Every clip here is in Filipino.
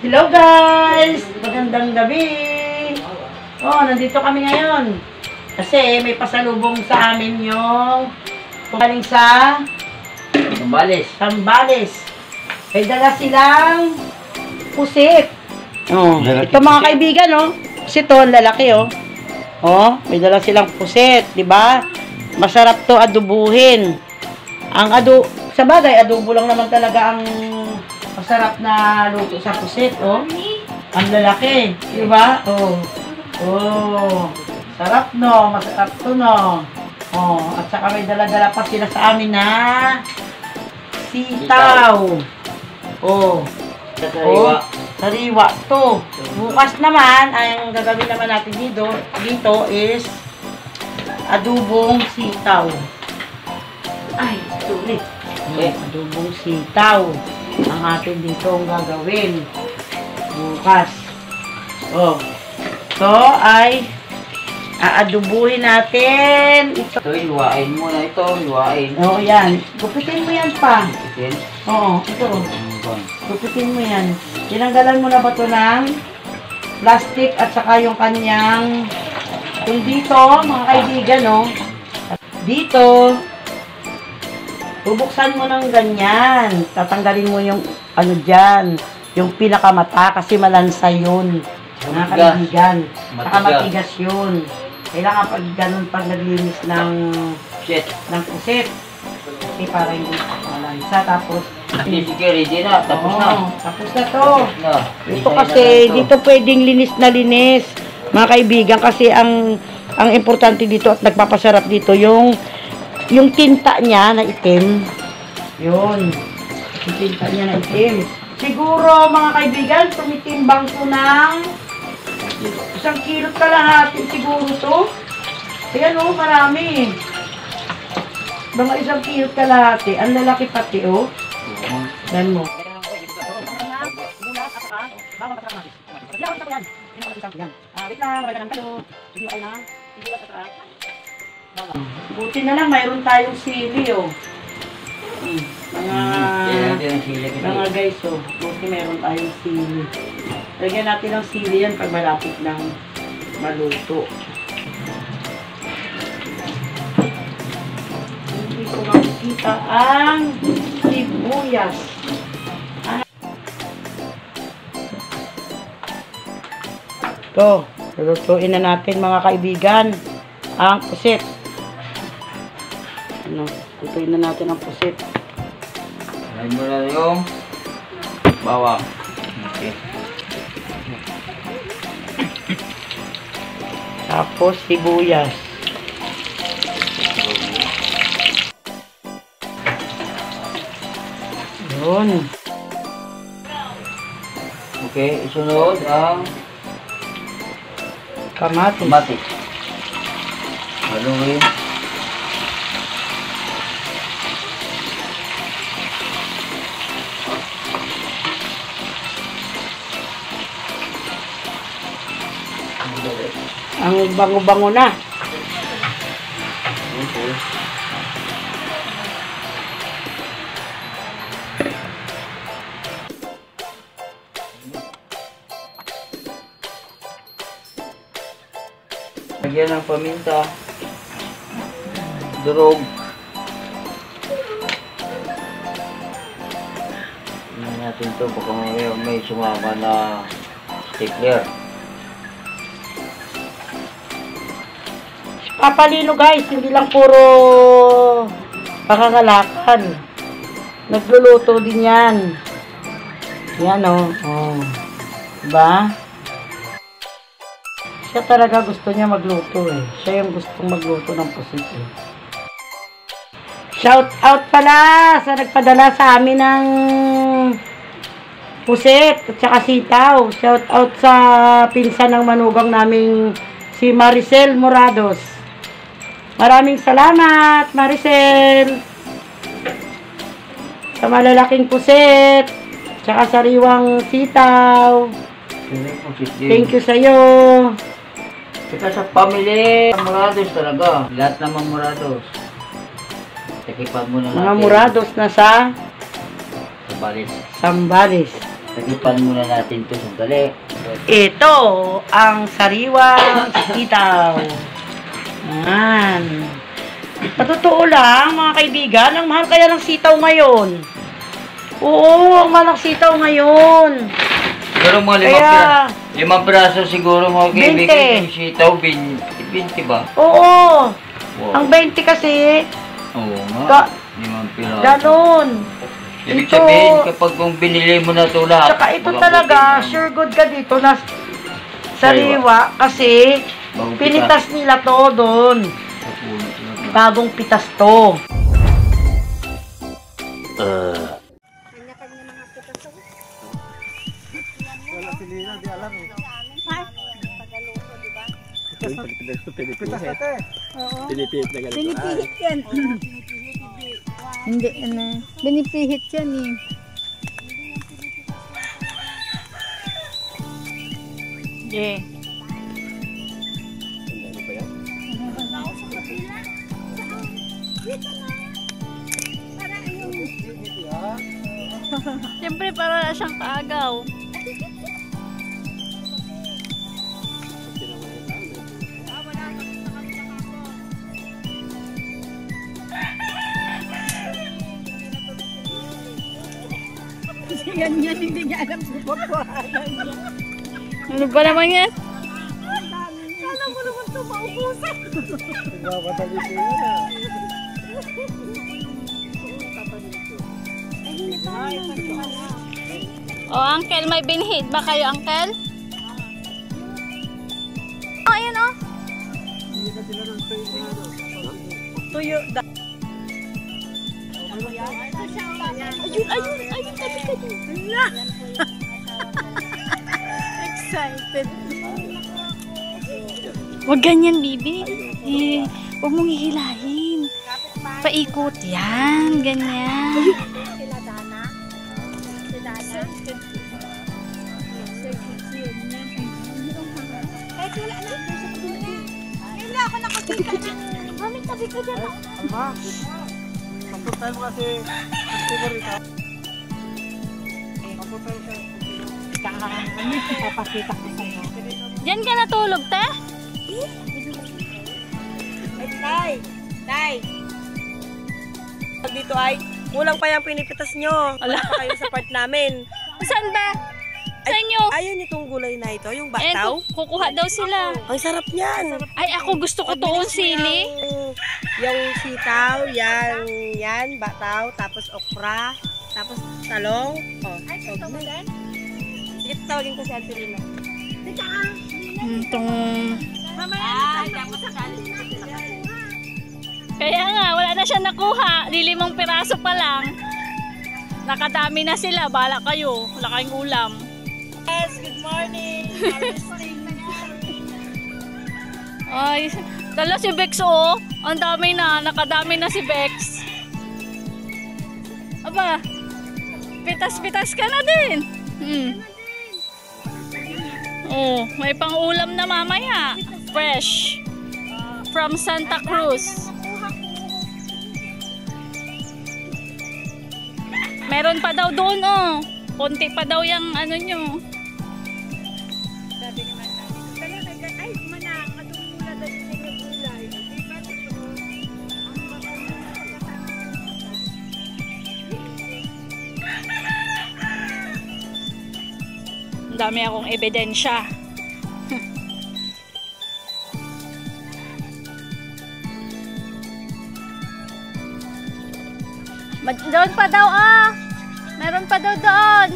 Hello guys! Magandang gabi! Nandito kami ngayon. Kasi may pasalubong sa amin yung galing sa Sambales. May dala silang pusit. Ito mga kaibigan, pusit lalaki, may dala silang pusit, di ba? Masarap to adubuhin. Sa bagay, adobo lang naman talaga ang masarap na luto sa pusit, Ang lalaki, di ba? Sarap, no? Masarap to, no? At saka may dala-dala pa sila sa amin na sitaw. Sariwa to. Bukas naman, ang gagawin naman natin dito is adubong sitaw. Ay, sulit. Adubong sitaw. Ang atin dito ang gagawin. Bukas. Ito ay aadubuhin natin. Ito, hiwain mo na ito. Hiwain. Yan. Gupitin mo yan pa. Gupitin? Ito. Gupitin mo yan. Tinanggalan mo na ba ito ng plastic at saka yung kanyang kung dito, mga kaibigan, dito, bubuksan mo ng ganyan. Tatanggalin mo yung dyan, yung pinakamata kasi malansa yun. Mga kaibigan. Saka matigas yun. Kailangan pag ganun pag naglinis ng pusit. Kasi para hindi malansa. Tapos, sige, ready na. Tapos na. Tapos na to. Ito kasi, dito pwedeng linis na linis. Mga kaibigan, kasi ang importante dito at nagpapasarap dito, yung tinta niya na itim. Yun. Yung tinta niya na itim. Siguro, mga kaibigan, tumitimbang ko ng 1 kilo kalahati siguro to. Ayan, marami. Mga 1 kilo kalahati. Ang lalaki pati, Dan mo. Buti na lang, mayroon tayong sili, mga guys, buti mayroon tayong sili. Lagyan natin ng sili yan pag malapit ng maluto. Hindi ko makikita ang sibuyas. Ito, lulutuin na natin mga kaibigan ang pusit. Lutuin na natin ang pusit. Ayan mo na yung bawang. Okay. Tapos sibuyas. Yun. Okay, isunod ang kamatis. Haluin. Ang bango-bango na. Okay. Lagyan ng paminta, durog. Tingnan natin ito baka may sumama na stickler. Papalino guys, hindi lang puro pakakalakan. Nagluluto din yan. Yan diba? Siya talaga gusto niya magluto Siya yung gustong magluto ng pusit Shout out pala sa nagpadala sa amin ng pusit at saka sitaw. Shout out sa pinsan ng manugang naming si Maricel Morados. Maraming salamat, Maricel. Sa malalaking pusit, tsaka sariwang sitaw. Thank you sa'yo. Saka sa pamilya, Morados talaga. Lahat naman Morados. Takipan mo na natin. Mga Morados na sa Sambales. Sambales. Tagipan muna natin ito sandali. Ito ang sariwang sitaw. Yan. Patotoo lang, mga kaibigan, ang mahal kaya ng sitaw ngayon. Oo, ang mahal ng sitaw ngayon. Pero mga limang piraso siguro mga kaibigan. 20. Yung sitaw, 20 ba? Oo. Wow. Ang 20 kasi, Oo nga. 5 piraso. ganon. Ibig Ito, sabihin, kapag kung binili mo na ito lahat. tsaka ito talaga, sure good ka dito na sariwa kasi Bagong pinitas nila to doon. Bagong pitas to. Binipihit yan. Hindi, ano. Binipihit yan eh. Yeah. Siyempre, para siyang kaagaw. Yan, hindi niya alam sa ano ba naman yan? Alam mo naman ito, maubusan. Oh, uncle, may binhid ba kayo, uncle? Oh, ayan oh. Tuyo. Ayun, tabi. Excited. Wag ganyan, bibi. Huwag mong hihilahin. Paikot yan, ganyan. Sila Dana. Si Dana. Kahit wala na. Ngayon na ako nakakita na. Mami, tabi ko dyan. Papuntahan mo kasi ang favorite. Papuntahan mo Papakita ko sa'yo. Diyan ka natulog, te? Ay, Tay! Dito ay, kulang pa yung pinipitas nyo. Wala pa kayo sa part namin. Saan ba? Sa inyo? Ayun itong gulay na ito, yung Eh, bataw. kukuha daw sila. Ang sarap niyan. Ay, ako gusto ko toong sili. Yung sitaw, yan, bataw, tapos okra, tapos talong. Oh, ay, gusto mo din? Sige, tawagin ko si Ate Lino. Itong... Kaya nga, wala na siya nakuha. 5 piraso pa lang. Nakadami na sila. Bala kayo. Wala kayong ulam. Yes, good morning. Ay, dala si Bex oh. Ang dami na. Nakadami na si Bex. Aba, pitas-pitas ka na din. Oh, may pang-ulam na mamaya. Fresh. From Santa Cruz. Meron pa daw doon oh. Konti pa daw yung ano nyo. Sabi naman namin. Talaga, ay, manang, atong mula daw yung gulay. Diba ito? Ang dami akong ebidensya. Doon pa daw ah. Meron pa daw doon.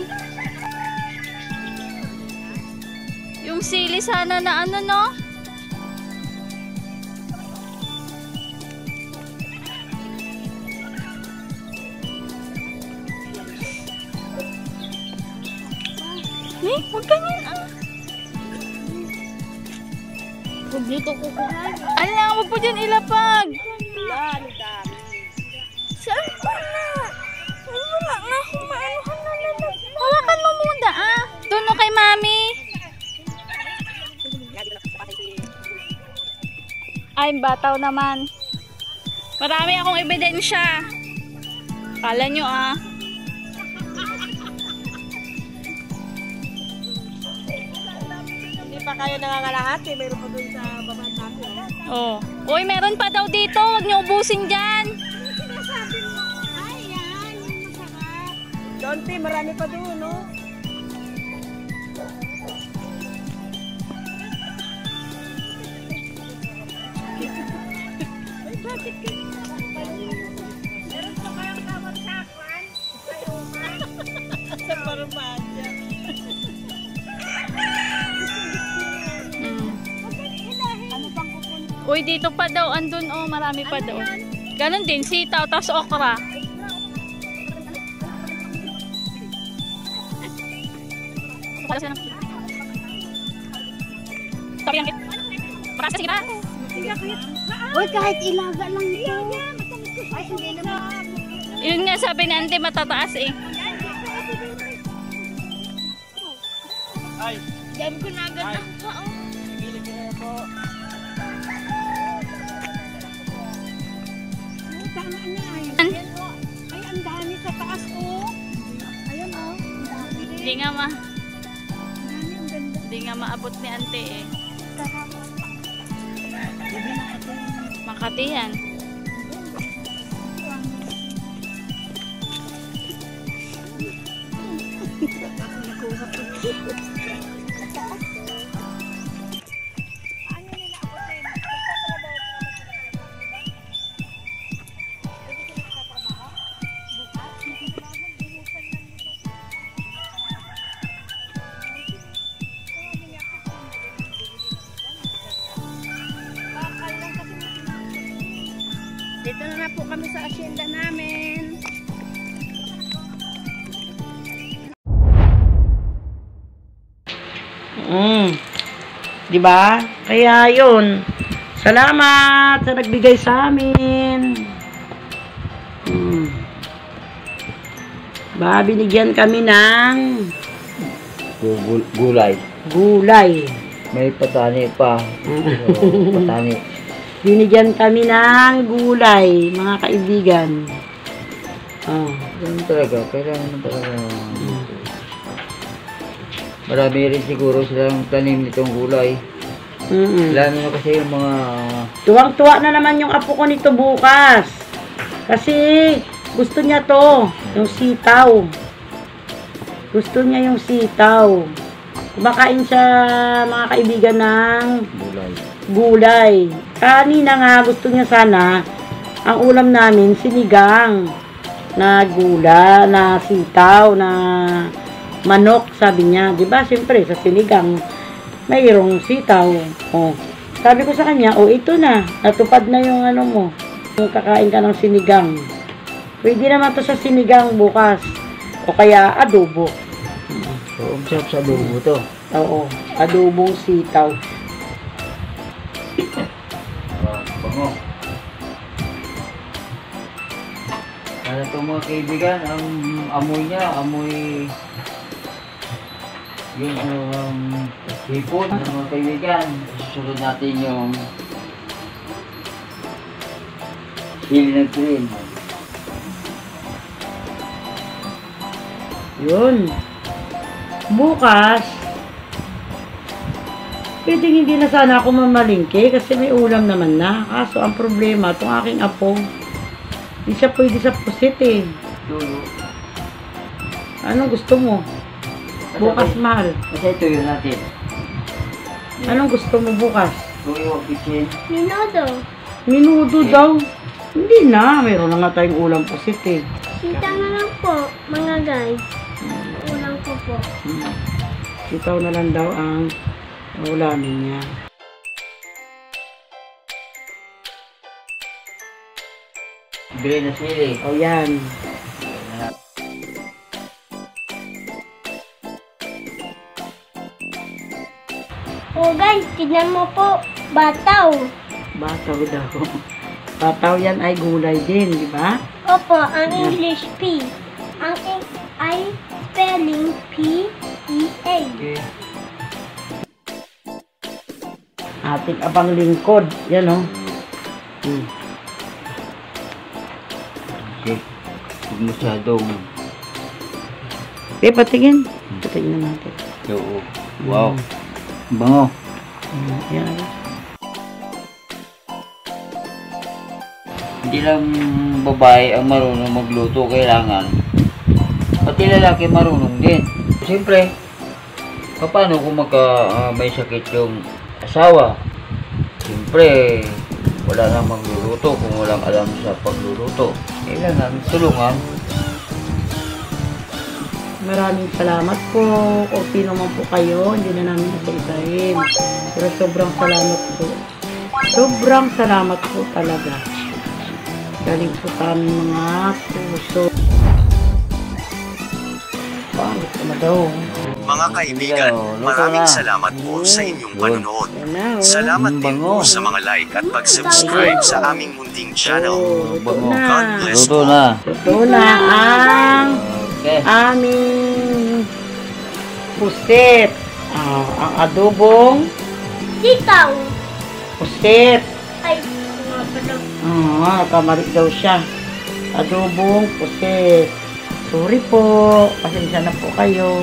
Yung sili sana na ano no? Huwag ganyan ah. Huwag dito kukuhan. Alam, huwag po dyan ilapag. Saan pa na? Wala na akong maanuhan na lalag. Hawakan mo muna ah. Doon mo kay mami. Ay, bataw naman. Marami akong ebidensya. Kala nyo ah. pa kayo nangangalahati, mayroon pa doon sa baba namin. Oh. Uy, meron pa daw dito. Huwag niyo ubusin dyan. Donti, marami pa doon, no? Sa Parumanya. Uy, dito pa daw. Andun, oh. Marami pa daw. Ganon din. Sitaw, tas okra. Sabi lang. Parasa, sige na. Uy, kahit ilaga lang ito. Ay, hindi naman. Yun nga sabi ni Ante, matataas eh. Dami ko na agad ang kao. Tama na. Ay, ang dami sa taas ko. Ayun o. Hindi nga maabot ni Ante eh. Makati yan. Dito na po kami sa asyenda namin. Di ba? Kaya yun. Salamat sa nagbigay sa amin. Ba, binigyan kami ng Gulay. gulay. May patani pa. Patani. Binigyan kami ng gulay, mga kaibigan. Ganun talaga. Kailangan mo talaga. Marami rin siguro silang tanim nitong gulay. Lalo na kasi yung mga... Tuwang-tuwa na naman yung apo ko nito bukas. Kasi gusto niya to, yung sitaw. Gusto niya yung sitaw. Kumakain siya, mga kaibigan, ng gulay. Kanina nga, gusto niya sana, ang ulam namin, sinigang na gula, na sitaw, na manok, sabi niya. Diba, siyempre, sa sinigang, mayroong sitaw. Oh. Sabi ko sa kanya, ito na, natupad na yung ano mo. Kung kakain ka ng sinigang. Pwede naman to sa sinigang bukas. O kaya adobo. So, sarap sa adobo to. Oo, adobong sitaw. Bango. Kaya itong mga kaibigan, ang amoy niya, amoy yung hipon ng mga kaibigan. Susunod natin yung hili ng green. Yun. Bukas, pwedeng hindi na sana ako mamalingke kasi may ulam naman na. Kaso ang problema, itong aking apo, hindi siya pwede sa pusit eh. Tulo. Anong gusto mo? Bukas, mahal. Kasi ito yun natin. Anong gusto mo bukas? Tuyo, kitchen. Minudo. Minudo daw. Hindi na. Mayroon na nga tayong ulam pusit eh. Sita na lang po, mga guys. Ulang ko po. Sitaw na lang daw ang ulamin niya. Green na sili. O yan. Oh guys, tignan mo po. Bataw. Bataw daw. Bataw yan ay gulay din, di ba? Opo, ang English P. Ang I spelling P-E-A. Okay. Ating abang lingkod. Yan o. Okay. Huwag masyadong... Patingin. Patingin natin. Oo. Wow. Bango. Yan. Hindi lang babae ang marunong magluto, kailangan pati lalaki marunong din. Siyempre, paano kung may sakit yung asawa? Siyempre, wala nang magluluto kung walang alam sa pagluluto. Kailangan tulungan. Maraming salamat po. Kung sino man po kayo, hindi na namin nasa-isahin. Pero sobrang salamat po. Sobrang salamat po talaga. Galing po sa aming mga puso. Paano ko na daw? Mga kaibigan, maraming salamat po sa inyong panonood. Salamat din po sa mga like at pag-subscribe sa aming munting channel. Bango. God bless Luto po. na. Ito na ang Okay. aming pusit. Ang adobong Sitaw. pusit. Ay, mga pala. Kamari daw siya. Adobong pusit. Sorry po. Pasensya na po kayo.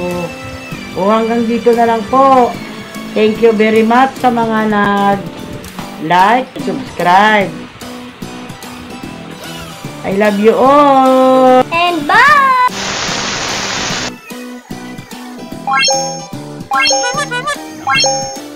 O hanggang dito na lang po. Thank you very much sa mga nag-like, subscribe. I love you all. And bye! Bye.